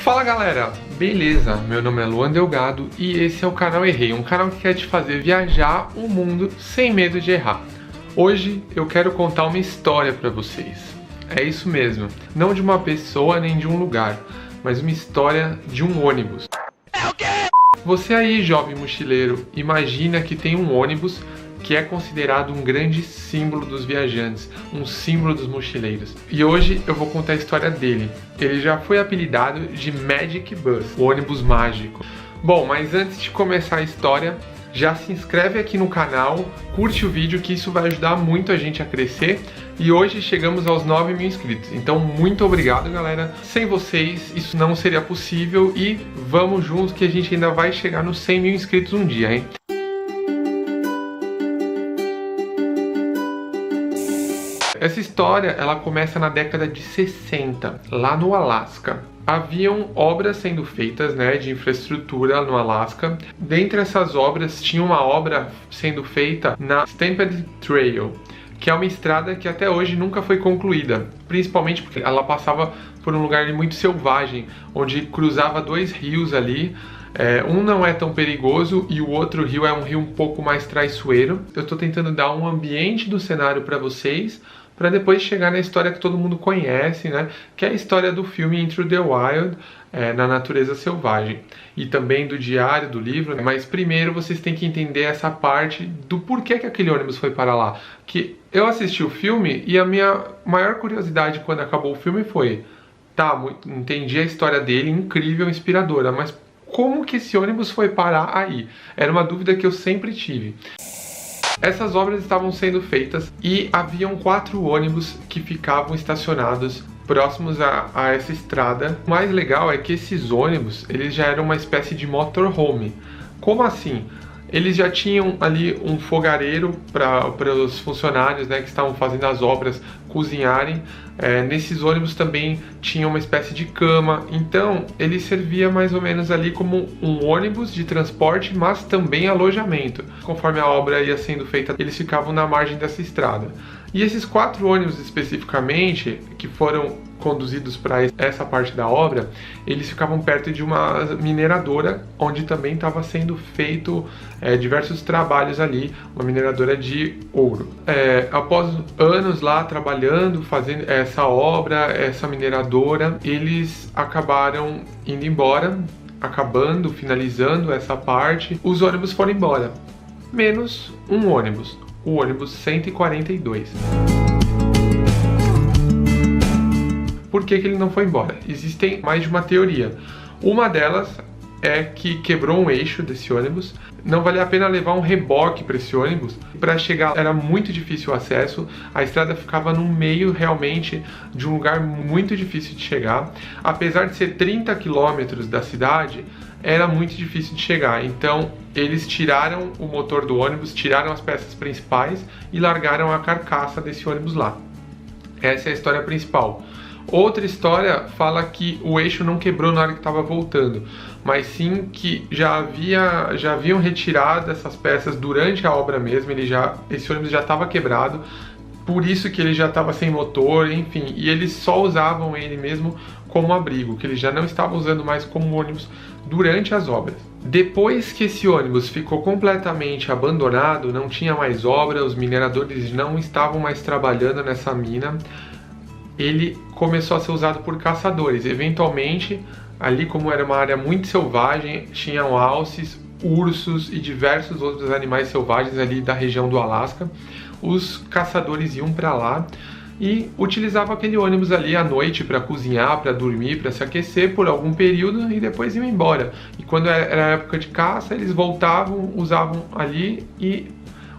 Fala galera, beleza? Meu nome é Luan Delgado e esse é o canal Errei, um canal que quer te fazer viajar o mundo sem medo de errar. Hoje eu quero contar uma história pra vocês. É isso mesmo, não de uma pessoa nem de um lugar, mas uma história de um ônibus. É o quê? Você aí, jovem mochileiro, imagina que tem um ônibus que é considerado um grande símbolo dos viajantes, um símbolo dos mochileiros. E hoje eu vou contar a história dele. Ele já foi apelidado de Magic Bus, o ônibus mágico. Bom, mas antes de começar a história, já se inscreve aqui no canal, curte o vídeo que isso vai ajudar muito a gente a crescer. E hoje chegamos aos 9 mil inscritos, então muito obrigado galera. Sem vocês isso não seria possível e vamos juntos que a gente ainda vai chegar nos 100 mil inscritos um dia, hein? Essa história ela começa na década de 60, lá no Alasca. Haviam obras sendo feitas, de infraestrutura no Alasca. Dentre essas obras, tinha uma obra sendo feita na Stampede Trail, que é uma estrada que até hoje nunca foi concluída, principalmente porque ela passava por um lugar muito selvagem, onde cruzava dois rios ali. Um não é tão perigoso e o outro rio é um rio um pouco mais traiçoeiro. Eu estou tentando dar um ambiente do cenário para vocês, para depois chegar na história que todo mundo conhece, que é a história do filme Into the Wild, na natureza selvagem, e também do diário, do livro. Mas primeiro vocês têm que entender essa parte do porquê que aquele ônibus foi para lá. Que eu assisti o filme e a minha maior curiosidade quando acabou o filme foi: entendi a história dele, incrível, inspiradora, mas como que esse ônibus foi parar aí? Era uma dúvida que eu sempre tive. Essas obras estavam sendo feitas e haviam 4 ônibus que ficavam estacionados próximos a essa estrada. O mais legal é que esses ônibus, eles já eram uma espécie de motorhome. Como assim? Eles já tinham ali um fogareiro para os funcionários que estavam fazendo as obras cozinharem. Nesses ônibus também tinha uma espécie de cama. Então ele servia mais ou menos ali como um ônibus de transporte, mas também alojamento. Conforme a obra ia sendo feita, eles ficavam na margem dessa estrada. E esses 4 ônibus especificamente, que foram conduzidos para essa parte da obra, eles ficavam perto de uma mineradora, onde também estava sendo feito diversos trabalhos ali, uma mineradora de ouro. Após anos lá trabalhando, fazendo essa obra, essa mineradora, eles acabaram indo embora, finalizando essa parte. Os ônibus foram embora, menos um ônibus, o ônibus 142. Por que ele não foi embora? Existem mais de uma teoria. Uma delas é que quebrou um eixo desse ônibus. Não valia a pena levar um reboque para esse ônibus. Para chegar era muito difícil o acesso. A estrada ficava no meio realmente de um lugar muito difícil de chegar. Apesar de ser 30 quilômetros da cidade, era muito difícil de chegar. Então eles tiraram o motor do ônibus, tiraram as peças principais e largaram a carcaça desse ônibus lá. Essa é a história principal. Outra história fala que o eixo não quebrou na hora que estava voltando, mas sim que já haviam retirado essas peças durante a obra mesmo. Esse ônibus já estava quebrado, por isso que ele já estava sem motor, enfim, e eles só usavam ele mesmo como abrigo, que eles já não estavam usando mais como ônibus durante as obras. Depois que esse ônibus ficou completamente abandonado, não tinha mais obra, os mineradores não estavam mais trabalhando nessa mina, ele começou a ser usado por caçadores. Eventualmente, ali como era uma área muito selvagem, tinham alces, ursos e diversos outros animais selvagens ali da região do Alasca. Os caçadores iam para lá e utilizavam aquele ônibus ali à noite para cozinhar, para dormir, para se aquecer por algum período e depois iam embora. E quando era época de caça, eles voltavam, usavam ali e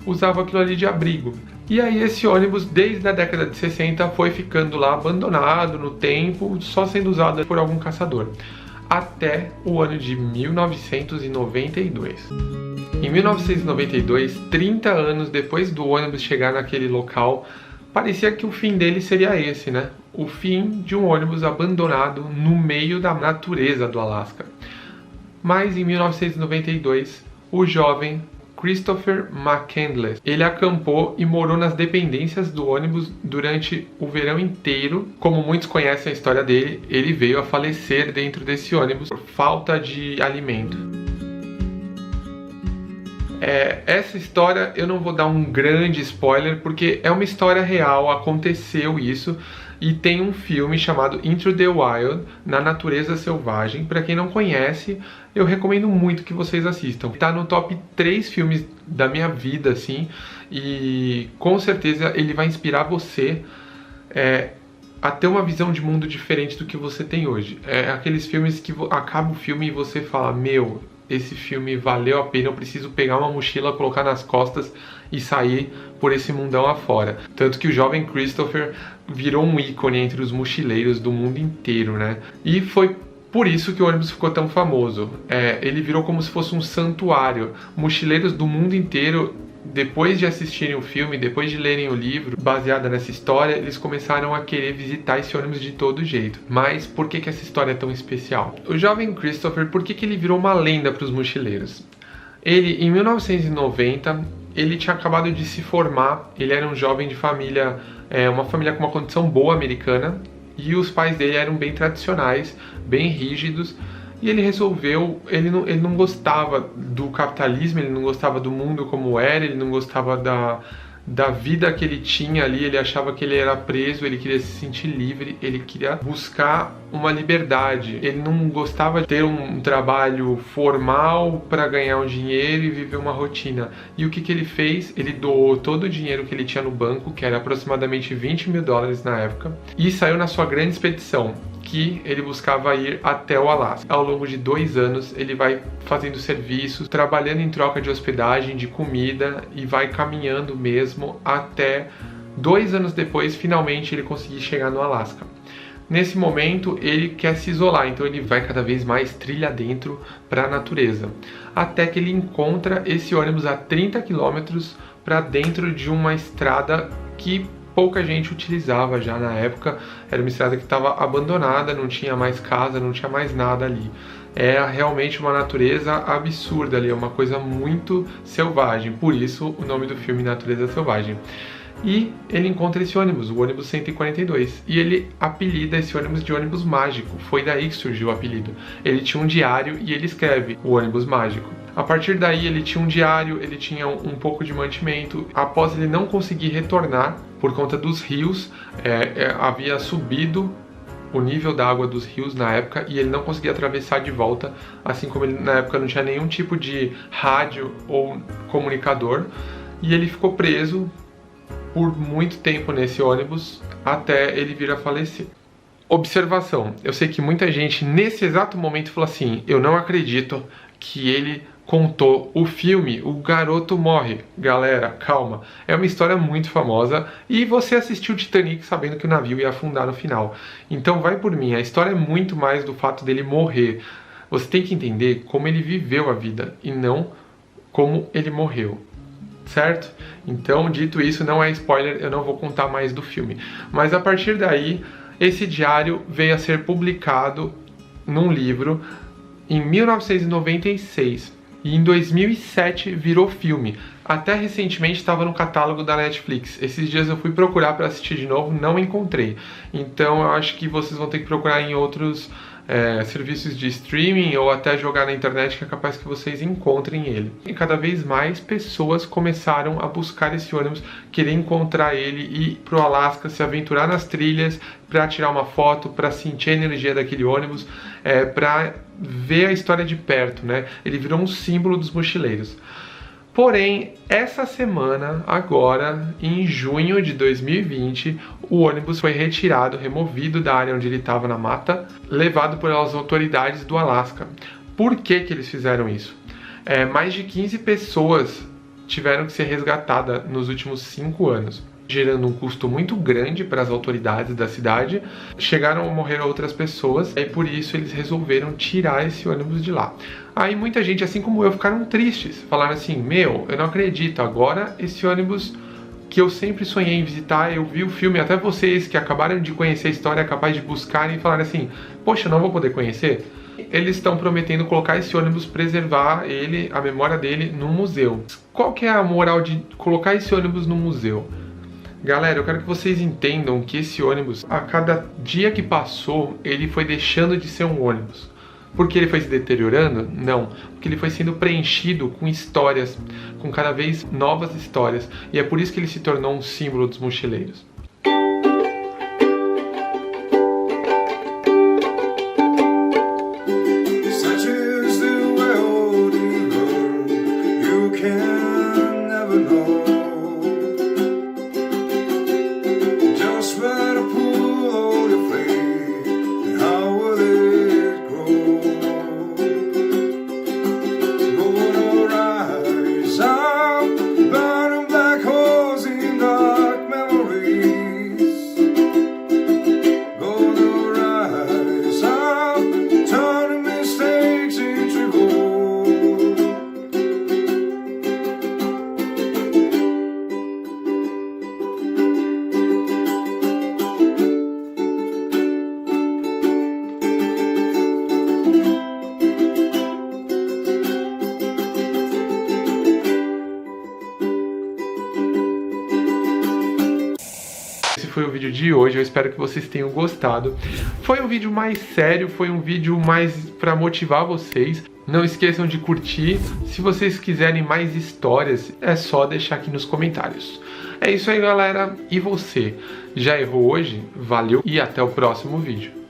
usavam aquilo ali de abrigo. E aí esse ônibus, desde a década de 60, foi ficando lá abandonado no tempo, só sendo usado por algum caçador, até o ano de 1992. Em 1992, 30 anos depois do ônibus chegar naquele local, parecia que o fim dele seria esse, O fim de um ônibus abandonado no meio da natureza do Alasca. Mas em 1992, o jovem Christopher McCandless. Ele acampou e morou nas dependências do ônibus durante o verão inteiro. Como muitos conhecem a história dele, ele veio a falecer dentro desse ônibus por falta de alimento. Essa história eu não vou dar um grande spoiler, porque é uma história real, aconteceu isso, e tem um filme chamado Into the Wild, Na Natureza Selvagem. Para quem não conhece, eu recomendo muito que vocês assistam. Tá no top 3 filmes da minha vida, assim, e com certeza ele vai inspirar você a ter uma visão de mundo diferente do que você tem hoje. É aqueles filmes que acaba o filme e você fala, meu, esse filme valeu a pena, eu preciso pegar uma mochila, colocar nas costas e sair por esse mundão afora. Tanto que o jovem Christopher virou um ícone entre os mochileiros do mundo inteiro, né? E foi por isso que o ônibus ficou tão famoso. Ele virou como se fosse um santuário. Mochileiros do mundo inteiro, depois de assistirem o filme, depois de lerem o livro baseado nessa história, eles começaram a querer visitar esse ônibus de todo jeito. Mas por que essa história é tão especial? O jovem Christopher, por que ele virou uma lenda para os mochileiros? Ele, em 1990, ele tinha acabado de se formar, ele era um jovem de família, uma família com uma condição boa americana, e os pais dele eram bem tradicionais, bem rígidos. E ele resolveu, ele não gostava do capitalismo, ele não gostava do mundo como era, ele não gostava da vida que ele tinha ali, ele achava que ele era preso, ele queria se sentir livre, ele queria buscar uma liberdade. Ele não gostava de ter um trabalho formal para ganhar um dinheiro e viver uma rotina. E o que ele fez? Ele doou todo o dinheiro que ele tinha no banco, que era aproximadamente $20 mil na época, e saiu na sua grande expedição, que ele buscava ir até o Alasca. Ao longo de 2 anos, ele vai fazendo serviços, trabalhando em troca de hospedagem, de comida, e vai caminhando mesmo até 2 anos depois, finalmente ele conseguir chegar no Alasca. Nesse momento, ele quer se isolar, então ele vai cada vez mais trilha dentro para a natureza, até que ele encontra esse ônibus a 30 quilômetros para dentro de uma estrada que pouca gente utilizava já na época. Era uma estrada que estava abandonada, não tinha mais casa, não tinha mais nada ali. É realmente uma natureza absurda ali, é uma coisa muito selvagem, por isso o nome do filme Natureza Selvagem. E ele encontra esse ônibus, o ônibus 142, e ele apelida esse ônibus de ônibus mágico. Foi daí que surgiu o apelido. Ele tinha um diário e ele escreve o ônibus mágico. A partir daí ele tinha um diário, ele tinha um pouco de mantimento. Após ele não conseguir retornar por conta dos rios, havia subido o nível da água dos rios na época e ele não conseguia atravessar de volta, assim como ele na época não tinha nenhum tipo de rádio ou comunicador, e ele ficou preso por muito tempo nesse ônibus até ele vir a falecer. Observação, eu sei que muita gente nesse exato momento falou assim, eu não acredito que ele contou o filme O Garoto Morre. Galera, calma, é uma história muito famosa e você assistiu Titanic sabendo que o navio ia afundar no final. Então vai por mim, a história é muito mais do fato dele morrer. Você tem que entender como ele viveu a vida e não como ele morreu. Certo? Então, dito isso, não é spoiler, eu não vou contar mais do filme. Mas a partir daí, esse diário veio a ser publicado num livro em 1996 e em 2007 virou filme. Até recentemente estava no catálogo da Netflix. Esses dias eu fui procurar para assistir de novo, não encontrei. Então eu acho que vocês vão ter que procurar em outros serviços de streaming ou até jogar na internet, que é capaz que vocês encontrem ele. E cada vez mais pessoas começaram a buscar esse ônibus, querer encontrar ele, ir pro Alasca, se aventurar nas trilhas para tirar uma foto, para sentir a energia daquele ônibus, para ver a história de perto, né? Ele virou um símbolo dos mochileiros. Porém, essa semana, agora, em junho de 2020, o ônibus foi retirado, removido da área onde ele estava na mata, levado pelas autoridades do Alasca. Por que eles fizeram isso? Mais de 15 pessoas tiveram que ser resgatadas nos últimos 5 anos, gerando um custo muito grande para as autoridades da cidade. Chegaram a morrer outras pessoas e por isso eles resolveram tirar esse ônibus de lá. Aí muita gente, assim como eu, ficaram tristes, falaram assim, meu, eu não acredito, agora esse ônibus que eu sempre sonhei em visitar, eu vi o filme, até vocês que acabaram de conhecer a história, capaz de buscarem e falarem assim, poxa, eu não vou poder conhecer? Eles estão prometendo colocar esse ônibus, preservar ele, a memória dele, no museu. Qual que é a moral de colocar esse ônibus no museu? Galera, eu quero que vocês entendam que esse ônibus, a cada dia que passou, ele foi deixando de ser um ônibus. Porque ele foi se deteriorando? Não. Porque ele foi sendo preenchido com histórias, com cada vez novas histórias. E é por isso que ele se tornou um símbolo dos mochileiros. Esse foi o vídeo de hoje, eu espero que vocês tenham gostado. Foi um vídeo mais sério, foi um vídeo mais para motivar vocês. Não esqueçam de curtir. Se vocês quiserem mais histórias, é só deixar aqui nos comentários. É isso aí, galera. E você, já errou hoje? Valeu e até o próximo vídeo.